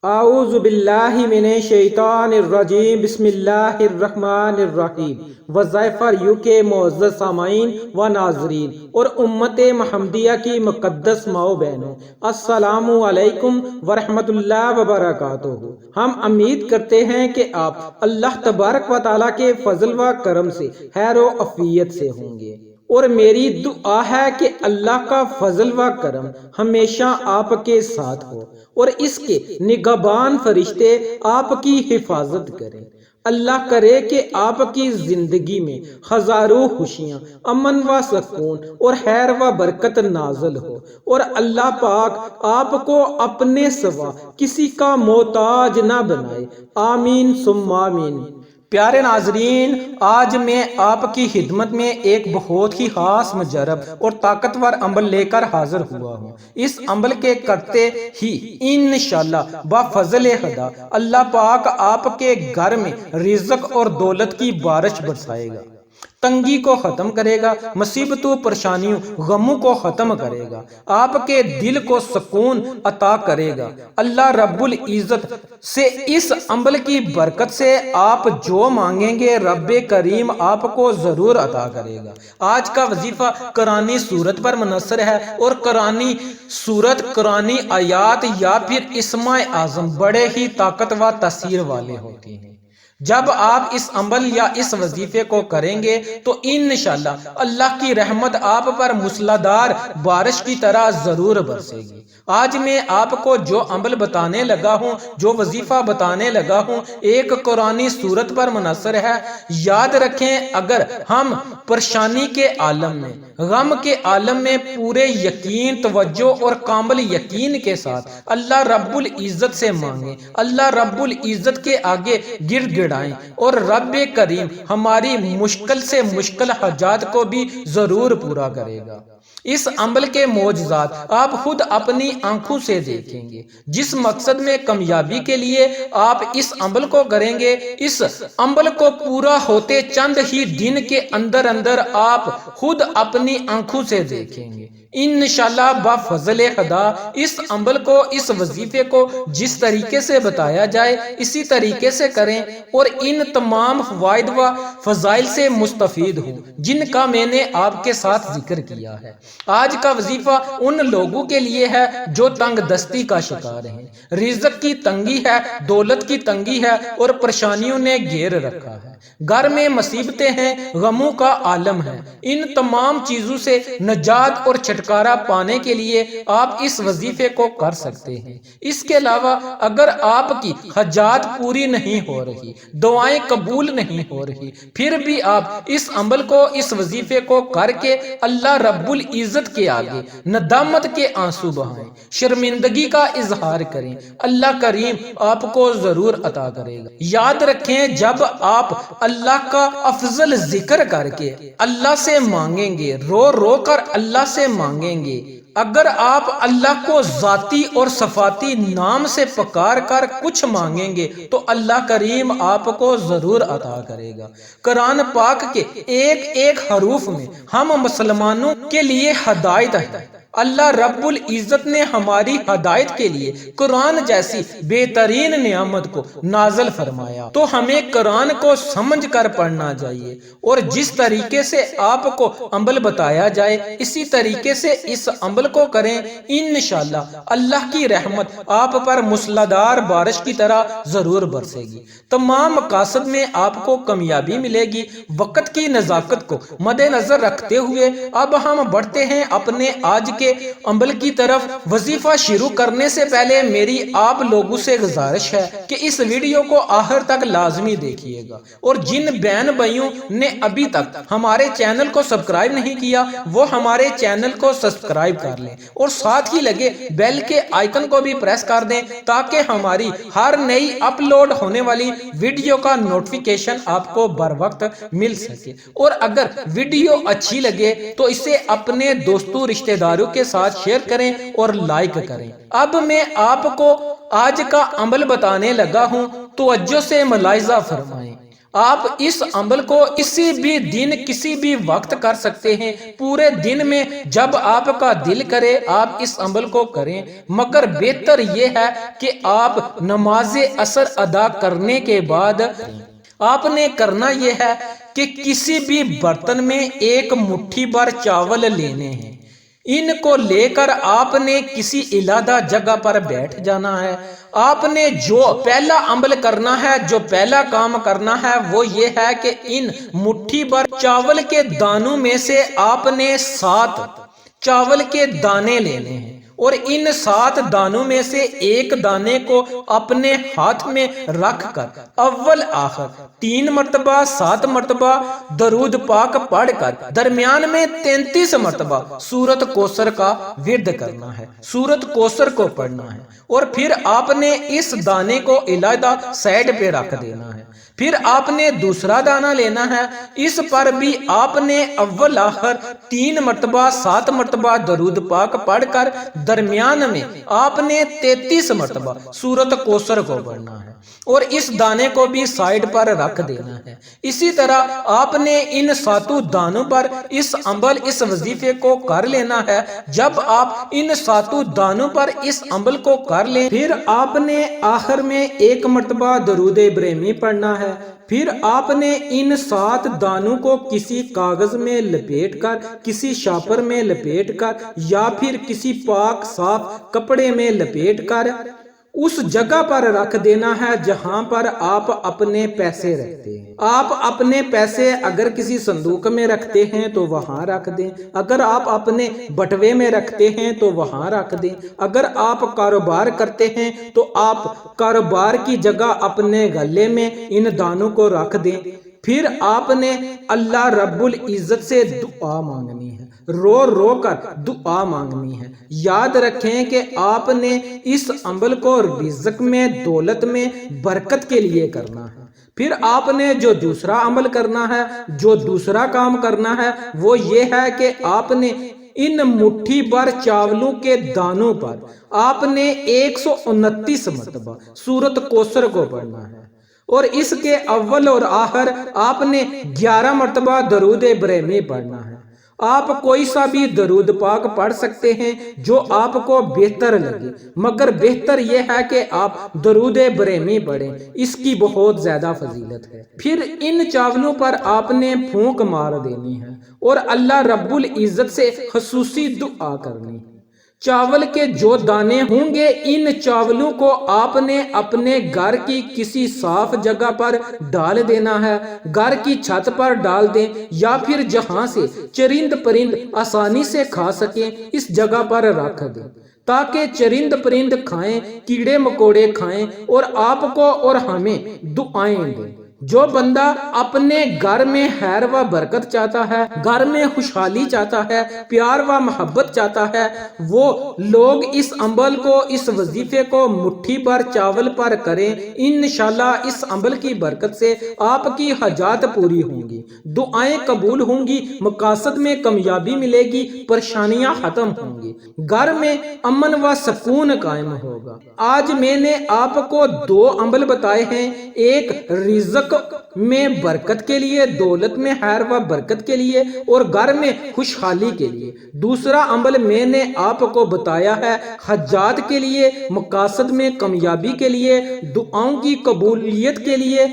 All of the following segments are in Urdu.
اعوذ باللہ من الشیطان الرجیم بسم اللہ الرحمن الرحیم۔ وظائف فار یو کے معزز سامعین و ناظرین اور امت محمدیہ کی مقدس ماؤ بہنوں، السلام علیکم ورحمۃ اللہ وبرکاتہ۔ ہم امید کرتے ہیں کہ آپ اللہ تبارک و تعالیٰ کے فضل و کرم سے خیر و عافیت سے ہوں گے، اور میری دعا ہے کہ اللہ کا فضل و کرم ہمیشہ آپ کے ساتھ ہو اور اس کے نگہبان فرشتے آپ کی حفاظت کریں۔ اللہ کرے کہ آپ کی زندگی میں ہزاروں خوشیاں، امن و سکون اور خیر و برکت نازل ہو، اور اللہ پاک آپ کو اپنے سوا کسی کا محتاج نہ بنائے، آمین ثم آمین۔ پیارے ناظرین، آج میں آپ کی خدمت میں ایک بہت ہی خاص مجرب اور طاقتور عمل لے کر حاضر ہوا ہوں۔ اس عمل کے کرتے ہی انشاءاللہ بفضل خدا اللہ پاک آپ کے گھر میں رزق اور دولت کی بارش برسائے گا، تنگی کو ختم کرے گا، مصیبتوں پریشانیوں غموں کو ختم کرے گا، آپ کے دل کو سکون عطا کرے گا۔ اللہ رب العزت سے اس عمل کی برکت سے آپ جو مانگیں گے رب کریم آپ کو ضرور عطا کرے گا۔ آج کا وظیفہ قرآنی سورت پر منحصر ہے، اور قرآنی سورت، قرآنی آیات یا پھر اسماء اعظم بڑے ہی طاقت و تاثیر والے ہوتے ہیں۔ جب آپ اس عمل یا اس وظیفے کو کریں گے تو انشاءاللہ اللہ کی رحمت آپ پر موسلادھار بارش کی طرح ضرور برسے گی۔ آج میں آپ کو جو عمل بتانے لگا ہوں، جو وظیفہ بتانے لگا ہوں، ایک قرآنی سورت پر منحصر ہے۔ یاد رکھیں، اگر ہم پریشانی کے عالم میں، غم کے عالم میں پورے یقین، توجہ اور کامل یقین کے ساتھ اللہ رب العزت سے مانگیں، اللہ رب العزت کے آگے گر گڑائیں، اور رب کریم ہماری مشکل سے مشکل حاجات کو بھی ضرور پورا کرے گا۔ اس عمل کے معجزات آپ خود اپنی آنکھوں سے دیکھیں گے۔ جس مقصد میں کامیابی کے لیے آپ اس عمل کو کریں گے، اس عمل کو پورا ہوتے چند ہی دن کے اندر اندر آپ خود اپنی آنکھوں سے دیکھیں گے۔ انشاءاللہ بفضل خدا اس عمل کو، اس وظیفے کو جس طریقے سے بتایا جائے اسی طریقے سے کریں، اور ان تمام فوائد و فضائل سے مستفید ہوں جن کا میں نے آپ کے ساتھ ذکر کیا ہے۔ آج کا وظیفہ ان لوگوں کے لیے ہے جو تنگ دستی کا شکار ہیں، رزق کی تنگی ہے، دولت کی تنگی ہے، اور پریشانیوں نے گھیر رکھا ہے، گھر میں مصیبتیں ہیں، غموں کا عالم ہے۔ ان تمام چیزوں سے نجات اور چھٹکارا پانے کے لیے آپ اس وظیفے کو کر سکتے ہیں۔ اس کے علاوہ اگر آپ کی حاجات پوری نہیں ہو رہی، دعائیں قبول نہیں ہو رہی، پھر بھی آپ اس عمل کو، اس وظیفے کو کر کے اللہ رب العزت کے آگے ندامت کے آنسو بہائیں، شرمندگی کا اظہار کریں، اللہ کریم آپ کو ضرور عطا کرے گا۔ یاد رکھیں، جب آپ اللہ کا افضل ذکر کر کے اللہ سے مانگیں گے، رو رو کر اللہ سے مانگیں گے، اگر آپ اللہ کو ذاتی اور صفاتی نام سے پکار کر کچھ مانگیں گے تو اللہ کریم آپ کو ضرور عطا کرے گا۔ قرآن پاک کے ایک ایک حروف میں ہم مسلمانوں کے لیے ہدایت ہے۔ اللہ رب العزت نے ہماری ہدایت کے لیے قرآن جیسی بہترین نعمت کو نازل فرمایا، تو ہمیں قرآن کو سمجھ کر پڑھنا چاہیے، اور جس طریقے سے آپ کو عمل بتایا جائے اسی طریقے سے اس عمل کو کریں۔ انشاءاللہ اللہ کی رحمت آپ پر موسلادھار بارش کی طرح ضرور برسے گی، تمام مقاصد میں آپ کو کامیابی ملے گی۔ وقت کی نزاکت کو مد نظر رکھتے ہوئے اب ہم بڑھتے ہیں اپنے آج کے عمل کی طرف۔ وظیفہ شروع کرنے سے پہلے میری آپ لوگوں سے گزارش ہے کہ اس ویڈیو کو آخر تک لازمی دیکھیے گا، اور جن بہن بھائیوں نے ابھی تک ہمارے چینل کو سبسکرائب نہیں کیا وہ ہمارے چینل کو سبسکرائب کر لیں، اور ساتھ ہی لگے بیل کے آئیکن کو بھی پریس کر دیں تاکہ ہماری ہر نئی اپلوڈ ہونے والی ویڈیو کا نوٹیفیکیشن آپ کو بر وقت مل سکے۔ اور اگر ویڈیو اچھی لگے تو اسے اپنے دوستوں، رشتہ داروں کے ساتھ شیئر کریں اور لائک کریں۔ اب میں آپ کو آج کا عمل بتانے لگا ہوں، توجہ سے ملاحظہ فرمائیں۔ آپ اس عمل کو کسی بھی دن کسی بھی وقت کر سکتے ہیں، پورے دن میں جب آپ کا دل کرے آپ اس عمل کو کریں، مگر بہتر یہ ہے کہ آپ نماز عصر ادا کرنے کے بعد آپ نے کرنا یہ ہے کہ کسی بھی برتن میں ایک مٹھی بھر چاول لینے ہیں، ان کو لے کر آپ نے کسی علیحدہ جگہ پر بیٹھ جانا ہے۔ آپ نے جو پہلا عمل کرنا ہے، جو پہلا کام کرنا ہے وہ یہ ہے کہ ان مٹھی بھر چاول کے دانوں میں سے آپ نے 7 چاول کے دانے لینے ہیں، اور ان 7 دانوں میں سے ایک دانے کو اپنے ہاتھ میں رکھ کر اول آخر 3 مرتبہ 7 مرتبہ درود پاک پڑھ کر درمیان میں 33 مرتبہ سورت کوثر کا ورد کرنا ہے، سورت کوثر کو پڑھنا ہے، اور پھر آپ نے اس دانے کو علیحدہ سائیڈ پہ رکھ دینا ہے۔ پھر آپ نے دوسرا دانہ لینا ہے، اس پر بھی آپ نے اول آخر 3 مرتبہ 7 مرتبہ درود پاک پڑھ کر درمیان میں آپ نے 33 مرتبہ سورت کوثر کو پڑھنا ہے، اور اس دانے کو بھی سائیڈ پر رکھ دینا ہے۔ اسی طرح آپ نے ان 7 دانوں پر اس عمل اس وظیفے کو کر لینا ہے۔ جب آپ ان 7 دانوں پر اس عمل کو کر لیں، پھر آپ نے آخر میں 1 مرتبہ درود ابراہیمی پڑھنا ہے۔ پھر آپ نے ان 7 دانوں کو کسی کاغذ میں لپیٹ کر، کسی شاپر میں لپیٹ کر، یا پھر کسی پاک صاف کپڑے میں لپیٹ کر اس جگہ پر رکھ دینا ہے جہاں پر آپ اپنے پیسے رکھتے ہیں۔ آپ اپنے پیسے اگر کسی صندوق میں رکھتے ہیں تو وہاں رکھ دیں، اگر آپ اپنے بٹوے میں رکھتے ہیں تو وہاں رکھ دیں، اگر آپ کاروبار کرتے ہیں تو آپ کاروبار کی جگہ اپنے گلے میں ان دانوں کو رکھ دیں۔ پھر آپ نے اللہ رب العزت سے دعا مانگنی ہے، رو رو کر دعا مانگنی ہے۔ یاد رکھیں کہ آپ نے اس عمل کو رزق میں، دولت میں برکت کے لیے کرنا ہے۔ پھر آپ نے جو دوسرا عمل کرنا ہے، جو دوسرا کام کرنا ہے وہ یہ ہے کہ آپ نے ان مٹھی بھر چاولوں کے دانوں پر آپ نے 129 مرتبہ سورت کوثر کو پڑھنا ہے، اور اس کے اول اور آخر آپ نے 11 مرتبہ درود ابراہیمی پڑھنا ہے۔ آپ کوئی سا بھی درود پاک پڑھ سکتے ہیں جو آپ کو بہتر لگے، مگر بہتر یہ ہے کہ آپ درود ابراہیمی پڑھیں، اس کی بہت زیادہ فضیلت ہے۔ پھر ان چاولوں پر آپ نے پھونک مار دینی ہے اور اللہ رب العزت سے خصوصی دعا کرنی ہے۔ چاول کے جو دانے ہوں گے، ان چاولوں کو آپ نے اپنے گھر کی کسی صاف جگہ پر ڈال دینا ہے، گھر کی چھت پر ڈال دیں، یا پھر جہاں سے چرند پرند آسانی سے کھا سکیں اس جگہ پر رکھ دیں، تاکہ چرند پرند کھائیں، کیڑے مکوڑے کھائیں اور آپ کو اور ہمیں دعائیں دیں۔ جو بندہ اپنے گھر میں خیر و برکت چاہتا ہے، گھر میں خوشحالی چاہتا ہے، پیار و محبت چاہتا ہے، وہ لوگ اس عمل کو، اس وظیفے کو مٹھی پر چاول پر کریں۔ انشاءاللہ اس عمل کی برکت سے آپ کی حاجات پوری ہوں گی، دعائیں قبول ہوں گی، مقاصد میں کامیابی ملے گی، پریشانیاں ختم ہوں گی، گھر میں امن و سکون قائم ہوگا۔ آج میں نے آپ کو 2 عمل بتائے ہیں، ایک رزق میں برکت کے لیے، دولت میں خیر و برکت کے لیے اور گھر میں خوشحالی کے لیے۔ دوسرا عمل میں نے آپ کو بتایا ہے حاجات کے لیے، مقاصد میں کامیابی کے لیے، دعاؤں کی قبولیت کے لیے۔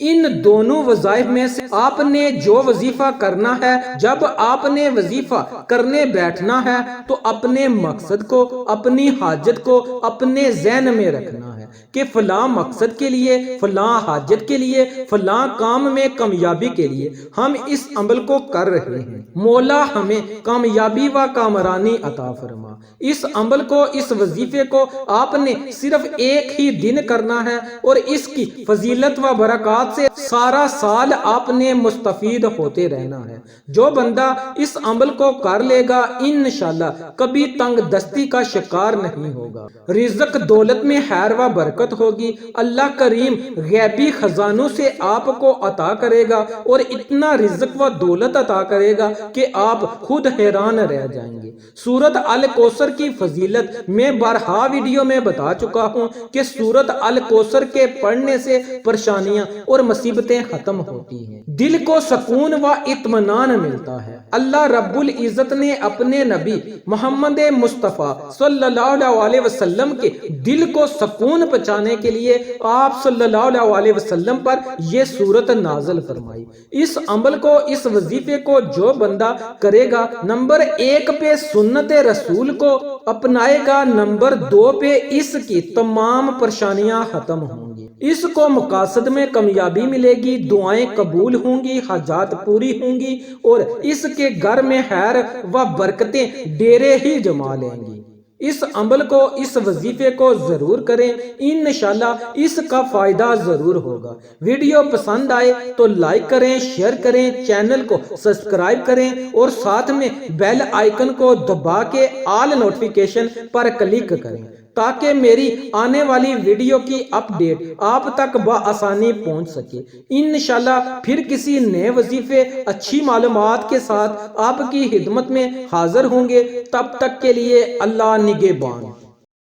ان دونوں وظائف میں سے آپ نے جو وظیفہ کرنا ہے، جب آپ نے وظیفہ کرنے بیٹھنا ہے تو اپنے مقصد کو، اپنی حاجت کو اپنے ذہن میں رکھنا ہے کہ فلاں مقصد کے لیے، فلاں حاجت کے لیے، فلاں کام میں کامیابی کے لیے ہم اس عمل کو کر رہے ہیں۔ مولا ہمیں کامیابی و کامرانی عطا فرما۔ اس عمل کو، اس وظیفے کو آپ نے صرف ایک ہی دن کرنا ہے، اور اس کی فضیلت و برکات سے سارا سال آپ نے مستفید ہوتے رہنا ہے۔ جو بندہ اس عمل کو کر لے گا انشاءاللہ کبھی تنگ دستی کا شکار نہیں ہوگا، رزق دولت میں خیر و برکت برکت ہوگی، اللہ کریم غیبی خزانوں سے آپ کو عطا کرے گا اور اتنا رزق و دولت عطا کرے گا کہ آپ خود حیران رہ جائیں گے۔ سورۃ الکوثر کی فضیلت میں بارہا ویڈیو میں بتا چکا ہوں کہ سورۃ الکوثر کے پڑھنے سے پریشانیاں اور مصیبتیں ختم ہوتی ہیں، دل کو سکون و اطمینان ملتا ہے۔ اللہ رب العزت نے اپنے نبی محمد مصطفیٰ صلی اللہ علیہ وسلم کے دل کو سکون پہنچانے کے لیے آپ صلی اللہ علیہ وسلم پر یہ سورت نازل فرمائی۔ اس عمل کو، اس وظیفے کو جو بندہ کرے گا، نمبر 1 پہ سنت رسول کو اپنائے گا، نمبر 2 پہ اس کی تمام پریشانیاں ختم ہوں گی، اس کو مقاصد میں کامیابی ملے گی، دعائیں قبول ہوں گی، حاجات پوری ہوں گی اور اس کے گھر میں خیر و برکتیں ڈیرے ہی جما لیں گی۔ اس عمل کو، اس وظیفے کو ضرور کریں، انشاءاللہ اس کا فائدہ ضرور ہوگا۔ ویڈیو پسند آئے تو لائک کریں، شیئر کریں، چینل کو سبسکرائب کریں اور ساتھ میں بیل آئیکن کو دبا کے آل نوٹیفیکیشن پر کلک کریں تاکہ میری آنے والی ویڈیو کی اپڈیٹ آپ تک بآسانی پہنچ سکے۔ انشاءاللہ پھر کسی نئے وظیفے، اچھی معلومات کے ساتھ آپ کی خدمت میں حاضر ہوں گے۔ تب تک کے لیے اللہ نگہبان۔